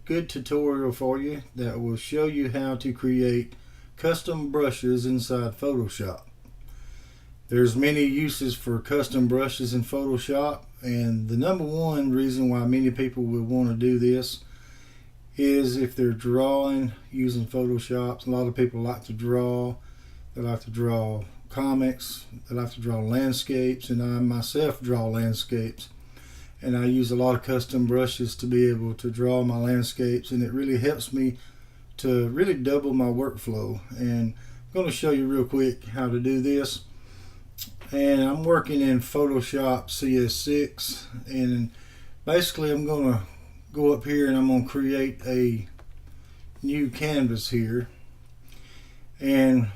good tutorial for you that will show you how to create custom brushes inside Photoshop. There's many uses for custom brushes in Photoshop, and the number one reason why many people would want to do this is if they're drawing using Photoshop. A lot of people like to draw. They like to draw comics, they like to draw landscapes, and I myself draw landscapes. And I use a lot of custom brushes to be able to draw my landscapes, and it really helps me to really double my workflow. And I'm going to show you real quick how to do this. And I'm working in Photoshop CS6, and basically I'm going to go up here and I'm going to create a new canvas here. And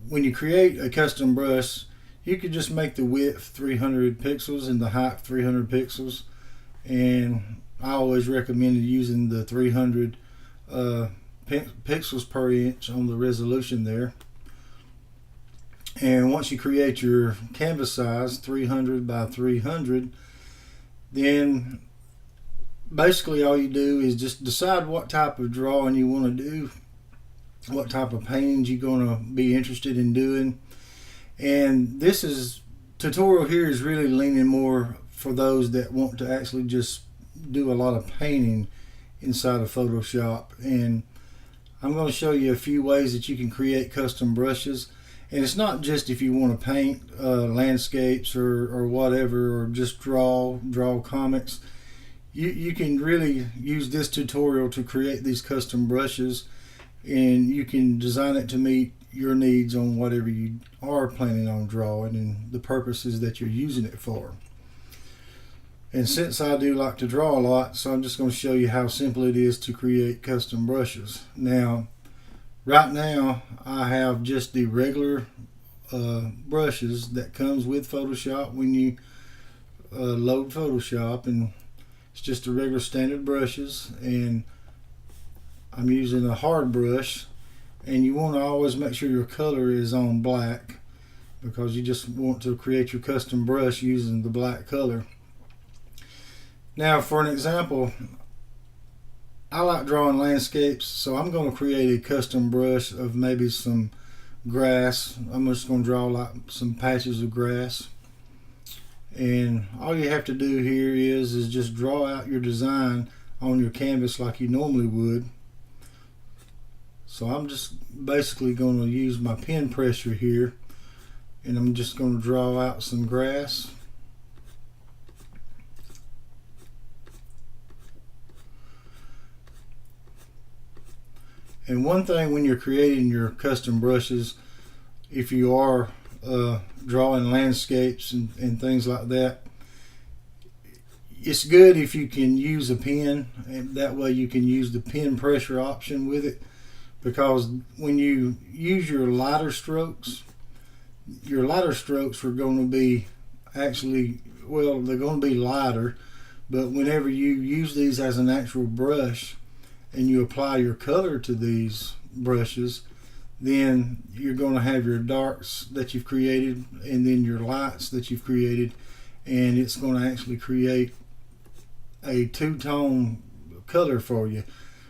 when you create a custom brush, you could just make the width 300 pixels and the height 300 pixels, and I always recommend using the 300 pixels per inch on the resolution there. And once you create your canvas size 300 by 300, then basically all you do is just decide what type of drawing you want to do, what type of paintings you're going to be interested in doing. And this tutorial here is really leaning more for those that want to actually just do a lot of painting inside of Photoshop. And I'm going to show you a few ways that you can create custom brushes. And it's not just if you want to paint landscapes or whatever, or just draw comics. You can really use this tutorial to create these custom brushes, and you can design it to meet your needs on whatever you are planning on drawing and the purposes that you're using it for. And since I do like to draw a lot, so I'm just going to show you how simple it is to create custom brushes. Now, right now I have just the regular brushes that comes with Photoshop when you load Photoshop, and it's just the regular standard brushes, and I'm using a hard brush. And you want to always make sure your color is on black, because you just want to create your custom brush using the black color. Now, for an example, I like drawing landscapes, so I'm going to create a custom brush of maybe some grass. I'm just going to draw like some patches of grass. And all you have to do here is just draw out your design on your canvas like you normally would. So I'm just basically going to use my pen pressure here, and I'm just going to draw out some grass. And one thing when you're creating your custom brushes, if you are drawing landscapes and things like that, it's good if you can use a pen, and that way you can use the pen pressure option with it. Because when you use your lighter strokes are going to be actually, well, they're going to be lighter, but whenever you use these as an actual brush and you apply your color to these brushes, then you're going to have your darks that you've created and then your lights that you've created, and it's going to actually create a two-tone color for you.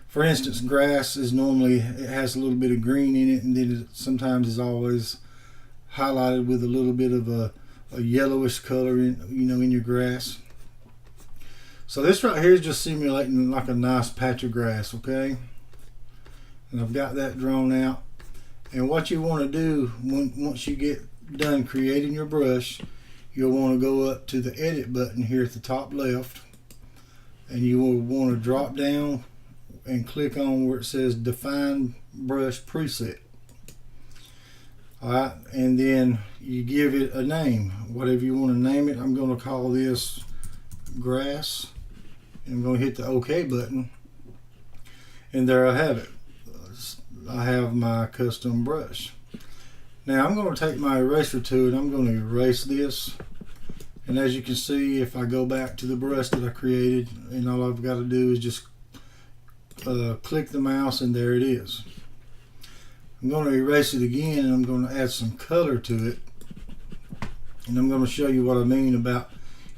For instance, grass is normally, it has a little bit of green in it, and then it sometimes is always highlighted with a little bit of a yellowish color in your grass. So this right here is just simulating like a nice patch of grass, okay? And I've got that drawn out. And what you want to do once you get done creating your brush, you'll want to go up to the edit button here at the top left, and you will want to drop down and click on where it says define brush preset. Alright, and then you give it a name, whatever you want to name it. I'm going to call this grass, and I'm going to hit the OK button, and there I have it. I have my custom brush. Now I'm going to take my eraser tool and I'm going to erase this. And as you can see, if I go back to the brush that I created, and all I've got to do is just click the mouse, and there it is. I'm going to erase it again, and I'm going to add some color to it. And I'm going to show you what I mean about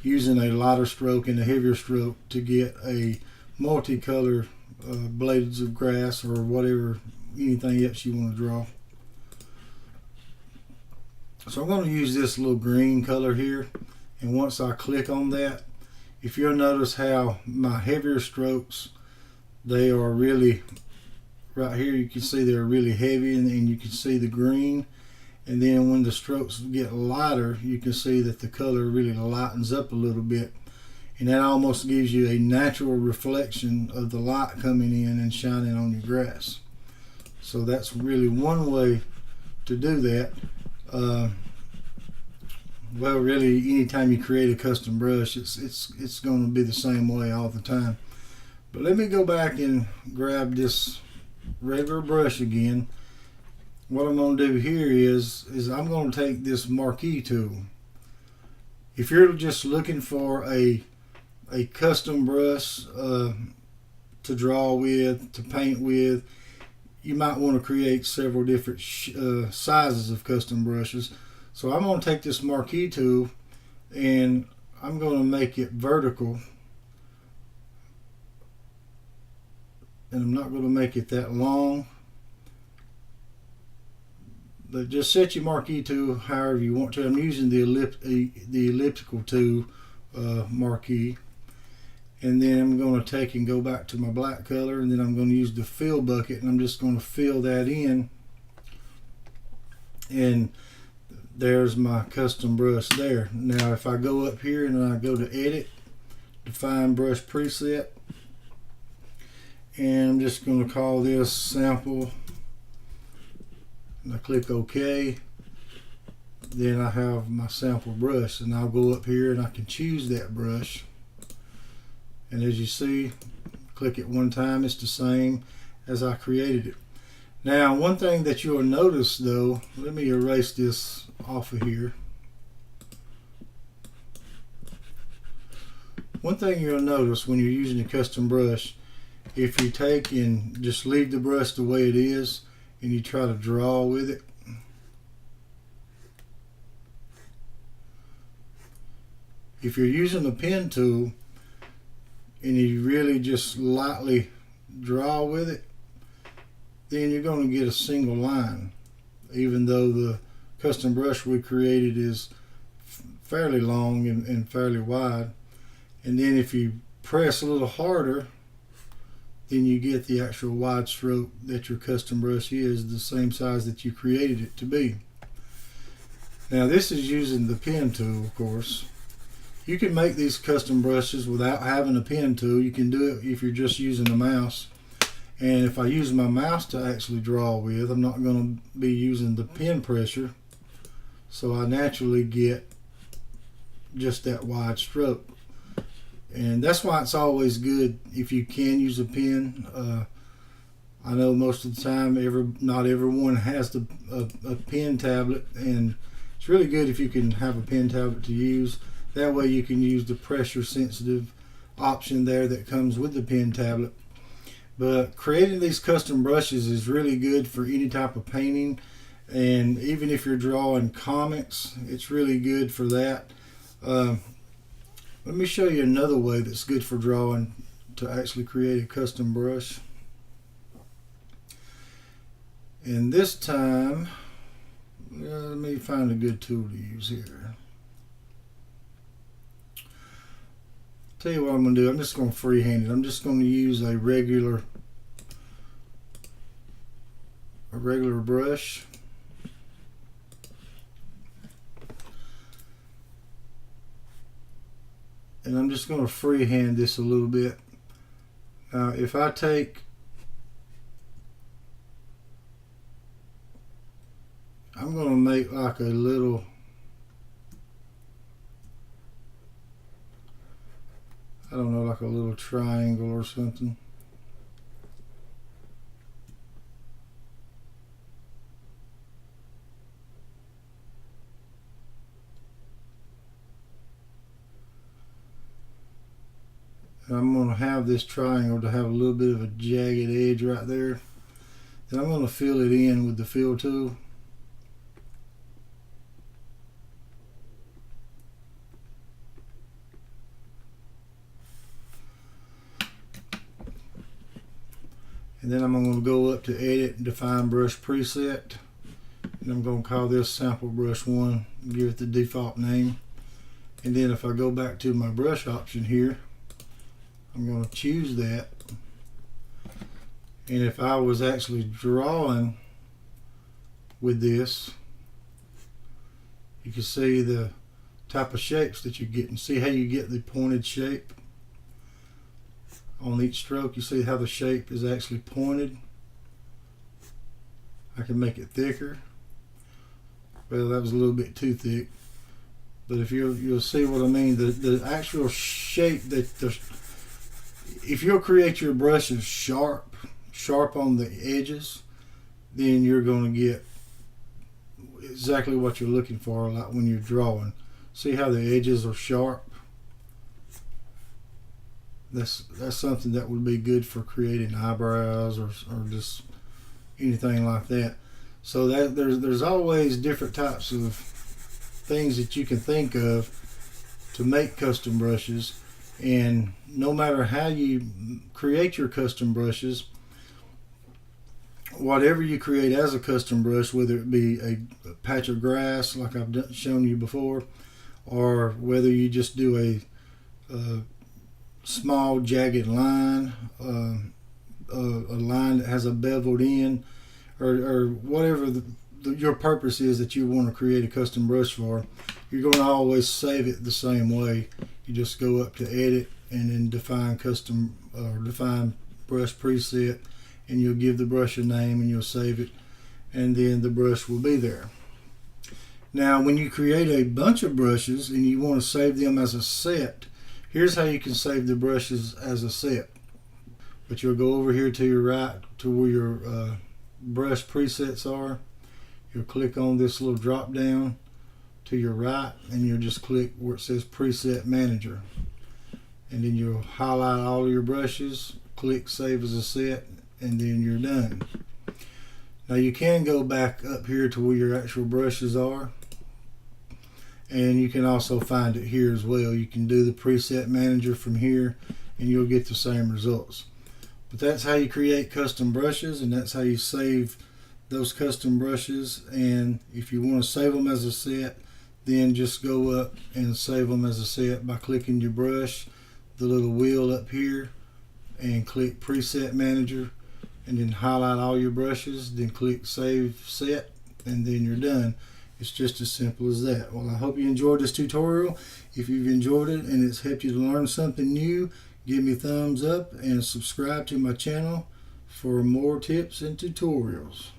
using a lighter stroke and a heavier stroke to get a multicolor blades of grass or whatever, anything else you want to draw. So I'm going to use this little green color here, and once I click on that, if you'll notice how my heavier strokes, they are really, right here you can see they're really heavy, and you can see the green. And then when the strokes get lighter, you can see that the color really lightens up a little bit. And that almost gives you a natural reflection of the light coming in and shining on your grass. So that's really one way to do that. Well, really, anytime you create a custom brush, it's going to be the same way all the time. But let me go back and grab this regular brush again. What I'm going to do here is I'm going to take this marquee tool. If you're just looking for a custom brush to draw with, to paint with, you might want to create several different sizes of custom brushes. So I'm going to take this marquee tool and I'm going to make it vertical, and I'm not going to make it that long, but just set your marquee tool however you want to. I'm using the elliptical tool marquee, and then I'm going to take and go back to my black color, and then I'm going to use the fill bucket, and I'm just going to fill that in, and there's my custom brush there. Now if I go up here and I go to edit, define brush preset, and I'm just going to call this sample, and I click OK, then I have my sample brush, and I'll go up here and I can choose that brush, and as you see, click it one time, it's the same as I created it. Now one thing that you'll notice though, let me erase this off of here. One thing you'll notice when you're using a custom brush, if you take and just leave the brush the way it is and you try to draw with it, if you're using a pen tool and you really just lightly draw with it, then you're going to get a single line, even though the custom brush we created is fairly long and fairly wide. And then if you press a little harder, then you get the actual wide stroke that your custom brush is, the same size that you created it to be. Now this is using the pen tool, of course. You can make these custom brushes without having a pen tool. You can do it if you're just using a mouse. And if I use my mouse to actually draw with, I'm not going to be using the pen pressure, so I naturally get just that wide stroke. And that's why it's always good if you can use a pen. I know most of the time not everyone has a pen tablet, and it's really good if you can have a pen tablet to use. That way you can use the pressure sensitive option there that comes with the pen tablet. But creating these custom brushes is really good for any type of painting, and even if you're drawing comics, it's really good for that. Let me show you another way that's good for drawing to actually create a custom brush. And this time, let me find a good tool to use here. Tell you what I'm going to do. I'm just going to freehand it. I'm just going to use a regular brush. And I'm just going to freehand this a little bit. Now if I take, I'm going to make like a little, I don't know, like a little triangle or something. And I'm going to have this triangle to have a little bit of a jagged edge right there. Then I'm going to fill it in with the fill tool. And then I'm going to go up to edit and define brush preset, and I'm going to call this sample brush 1, give it the default name. And then if I go back to my brush option here, I'm going to choose that. And if I was actually drawing with this, you can see the type of shapes that you get, and see how you get the pointed shape on each stroke. You see how the shape is actually pointed. I can make it thicker. Well, that was a little bit too thick, but if you'll see what I mean. The actual shape that if you'll create your brushes sharp on the edges, then you're going to get exactly what you're looking for, like when you're drawing. See how the edges are sharp? That's something that would be good for creating eyebrows or just anything like that. So that there's always different types of things that you can think of to make custom brushes, and no matter how you create your custom brushes, whatever you create as a custom brush, whether it be a patch of grass like I've shown you before, or whether you just do a small jagged line, a line that has a beveled end, or whatever your purpose is that you want to create a custom brush for, you're going to always save it the same way. You just go up to edit and then define custom or define brush preset, and you'll give the brush a name and you'll save it, and then the brush will be there. Now when you create a bunch of brushes and you want to save them as a set, here's how you can save the brushes as a set. But you'll go over here to your right to where your brush presets are. You'll click on this little drop down to your right, and you'll just click where it says Preset Manager, and then you'll highlight all of your brushes, click Save as a Set, and then you're done. Now you can go back up here to where your actual brushes are, and you can also find it here as well. You can do the Preset Manager from here and you'll get the same results. But that's how you create custom brushes, and that's how you save those custom brushes. And if you want to save them as a set, then just go up and save them as a set by clicking your brush, the little wheel up here, and click Preset Manager, and then highlight all your brushes, then click Save Set, and then you're done. It's just as simple as that. Well, I hope you enjoyed this tutorial. If you've enjoyed it and it's helped you to learn something new, give me a thumbs up and subscribe to my channel for more tips and tutorials.